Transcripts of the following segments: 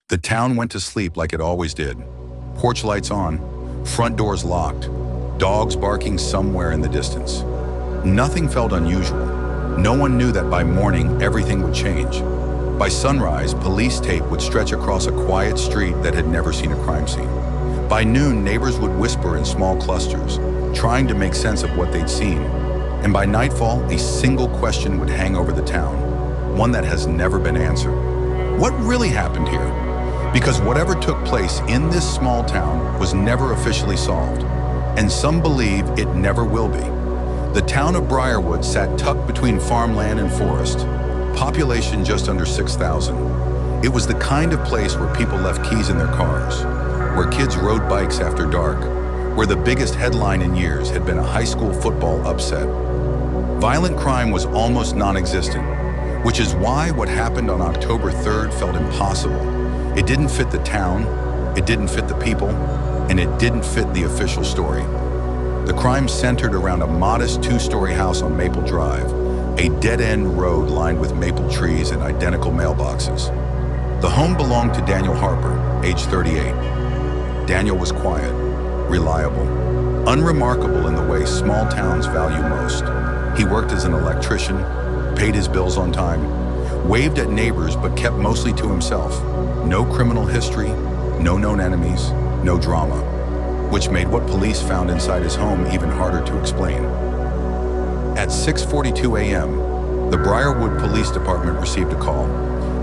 The town went to sleep like it always did. Porch lights on, front doors locked, dogs barking somewhere in the distance. Nothing felt unusual. No one knew that by morning, everything would change. By sunrise, police tape would stretch across a quiet street that had never seen a crime scene. By noon, neighbors would whisper in small clusters, trying to make sense of what they'd seen. And by nightfall, a single question would hang over the town, one that has never been answered. What really happened here? Because whatever took place in this small town was never officially solved, and some believe it never will be. The town of Briarwood sat tucked between farmland and forest, population just under 6,000. It was the kind of place where people left keys in their cars, where kids rode bikes after dark, where the biggest headline in years had been a high school football upset. Violent crime was almost non-existent, which is why what happened on October 3rd felt impossible. It didn't fit the town, it didn't fit the people, and it didn't fit the official story. The crime centered around a modest two-story house on Maple Drive, a dead-end road lined with maple trees and identical mailboxes. The home belonged to Daniel Harper, age 38. Daniel was quiet, reliable, unremarkable in the way small towns value most. He worked as an electrician, paid his bills on time, waved at neighbors but kept mostly to himself. No criminal history, no known enemies, no drama, which made what police found inside his home even harder to explain. At 6:42 a.m., the Briarwood Police Department received a call.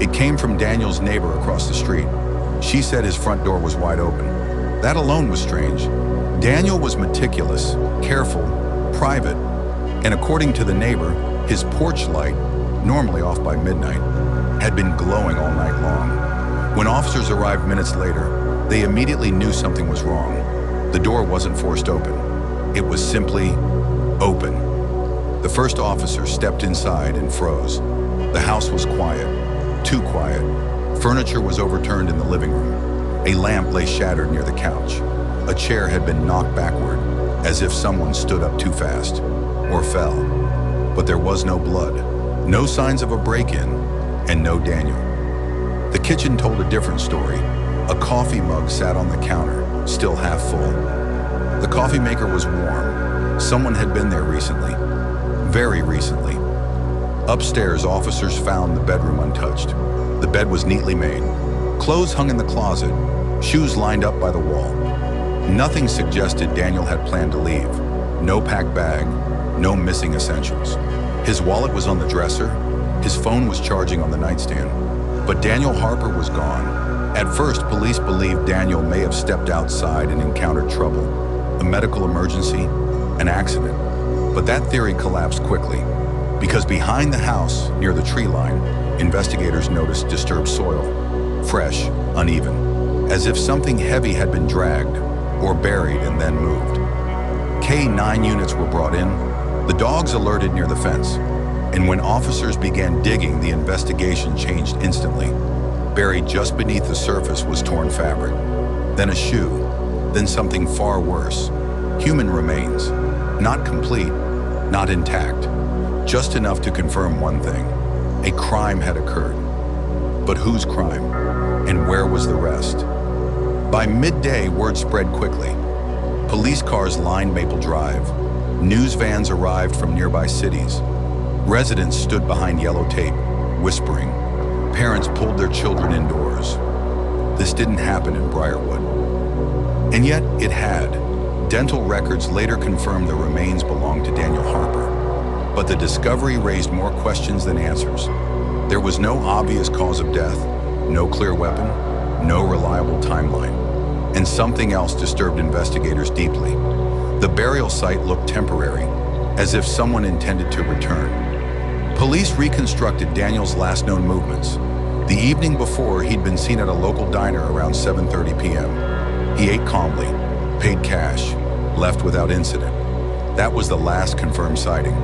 It came from Daniel's neighbor across the street. She said his front door was wide open. That alone was strange. Daniel was meticulous, careful, private, and according to the neighbor, his porch light, normally off by midnight, had been glowing all night long. When officers arrived minutes later, they immediately knew something was wrong. The door wasn't forced open. It was simply open. The first officer stepped inside and froze. The house was quiet, too quiet. Furniture was overturned in the living room. A lamp lay shattered near the couch. A chair had been knocked backward, as if someone stood up too fast, or fell. But there was no blood, no signs of a break-in, and no Daniel. The kitchen told a different story. A coffee mug sat on the counter, still half full. The coffee maker was warm. Someone had been there recently, very recently. Upstairs, officers found the bedroom untouched. The bed was neatly made. Clothes hung in the closet, shoes lined up by the wall. Nothing suggested Daniel had planned to leave. No packed bag, no missing essentials. His wallet was on the dresser, his phone was charging on the nightstand. But Daniel Harper was gone. At first, police believed Daniel may have stepped outside and encountered trouble, a medical emergency, an accident. But that theory collapsed quickly, because behind the house, near the tree line, investigators noticed disturbed soil, fresh, uneven, as if something heavy had been dragged or buried and then moved. K-9 units were brought in. The dogs alerted near the fence. And when officers began digging, the investigation changed instantly. Buried just beneath the surface was torn fabric, then a shoe, then something far worse. Human remains, not complete, not intact, just enough to confirm one thing: a crime had occurred. But whose crime? And where was the rest? By midday, word spread quickly. Police cars lined Maple Drive. News vans arrived from nearby cities. Residents stood behind yellow tape, whispering. Parents pulled their children indoors. This didn't happen in Briarwood. And yet it had. Dental records later confirmed the remains belonged to Daniel Harper. But the discovery raised more questions than answers. There was no obvious cause of death, no clear weapon, no reliable timeline. And something else disturbed investigators deeply. The burial site looked temporary, as if someone intended to return. Police reconstructed Daniel's last known movements. The evening before, he'd been seen at a local diner around 7:30 p.m. He ate calmly, paid cash, left without incident. That was the last confirmed sighting.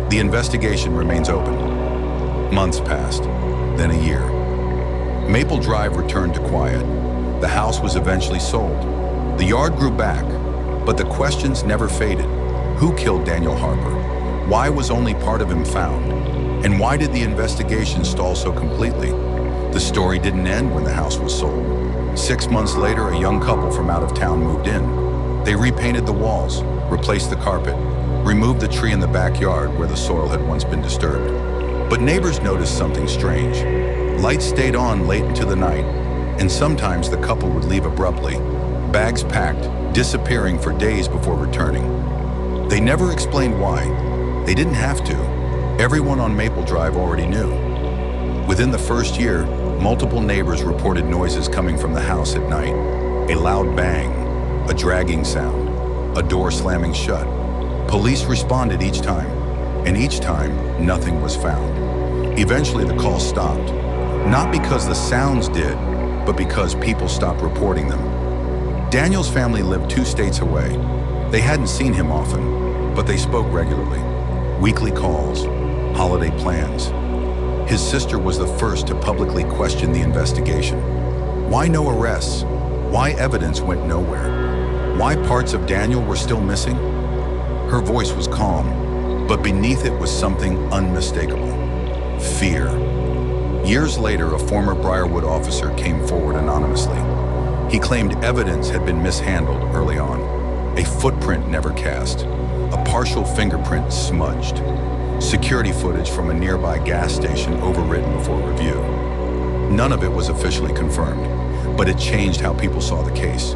The investigation remains open. Months passed, then a year. Maple Drive returned to quiet. The house was eventually sold. The yard grew back, but the questions never faded. Who killed Daniel Harper? Why was only part of him found? And why did the investigation stall so completely? The story didn't end when the house was sold. 6 months later, a young couple from out of town moved in. They repainted the walls, replaced the carpet, removed the tree in the backyard where the soil had once been disturbed. But neighbors noticed something strange. Lights stayed on late into the night, and sometimes the couple would leave abruptly, bags packed, disappearing for days before returning. They never explained why. They didn't have to. Everyone on Maple Drive already knew. Within the first year, multiple neighbors reported noises coming from the house at night. A loud bang, a dragging sound, a door slamming shut. Police responded each time, and each time, nothing was found. Eventually, the calls stopped. Not because the sounds did, but because people stopped reporting them. Daniel's family lived 2 states away. They hadn't seen him often, but they spoke regularly. Weekly calls, holiday plans. His sister was the first to publicly question the investigation. Why no arrests? Why evidence went nowhere? Why parts of Daniel were still missing? Her voice was calm, but beneath it was something unmistakable. Fear. Years later, a former Briarwood officer came forward anonymously. He claimed evidence had been mishandled early on. A footprint never cast, a partial fingerprint smudged, security footage from a nearby gas station overwritten before review. None of it was officially confirmed, but it changed how people saw the case.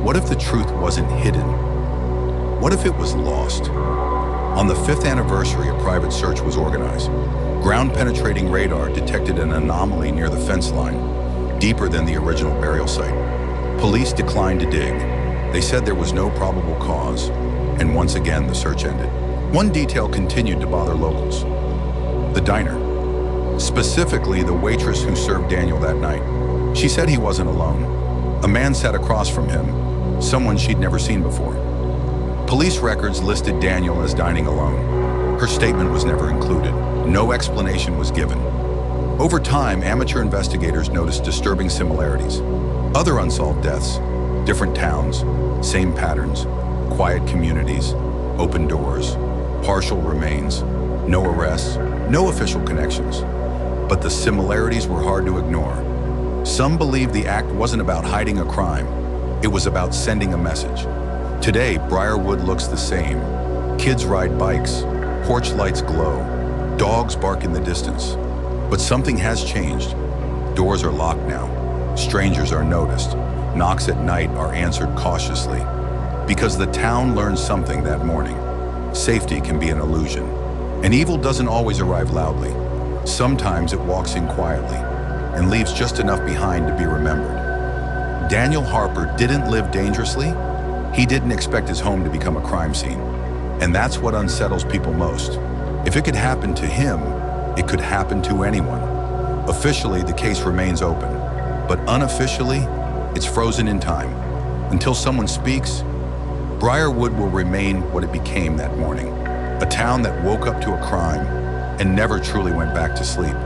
What if the truth wasn't hidden? What if it was lost? On the 5th anniversary, a private search was organized. Ground-penetrating radar detected an anomaly near the fence line, deeper than the original burial site. Police declined to dig. They said there was no probable cause, and once again the search ended. One detail continued to bother locals: the diner. Specifically, the waitress who served Daniel that night. She said he wasn't alone. A man sat across from him, someone she'd never seen before. Police records listed Daniel as dining alone. Her statement was never included. No explanation was given. Over time, amateur investigators noticed disturbing similarities. Other unsolved deaths, different towns, same patterns, quiet communities, open doors, partial remains, no arrests, no official connections. But the similarities were hard to ignore. Some believed the act wasn't about hiding a crime. It was about sending a message. Today, Briarwood looks the same. Kids ride bikes, porch lights glow, dogs bark in the distance. But something has changed. Doors are locked now. Strangers are noticed. Knocks at night are answered cautiously. Because the town learned something that morning. Safety can be an illusion. And evil doesn't always arrive loudly. Sometimes it walks in quietly and leaves just enough behind to be remembered. Daniel Harper didn't live dangerously. He didn't expect his home to become a crime scene. And that's what unsettles people most. If it could happen to him, it could happen to anyone. Officially, the case remains open, but unofficially, it's frozen in time. Until someone speaks, Briarwood will remain what it became that morning, a town that woke up to a crime and never truly went back to sleep.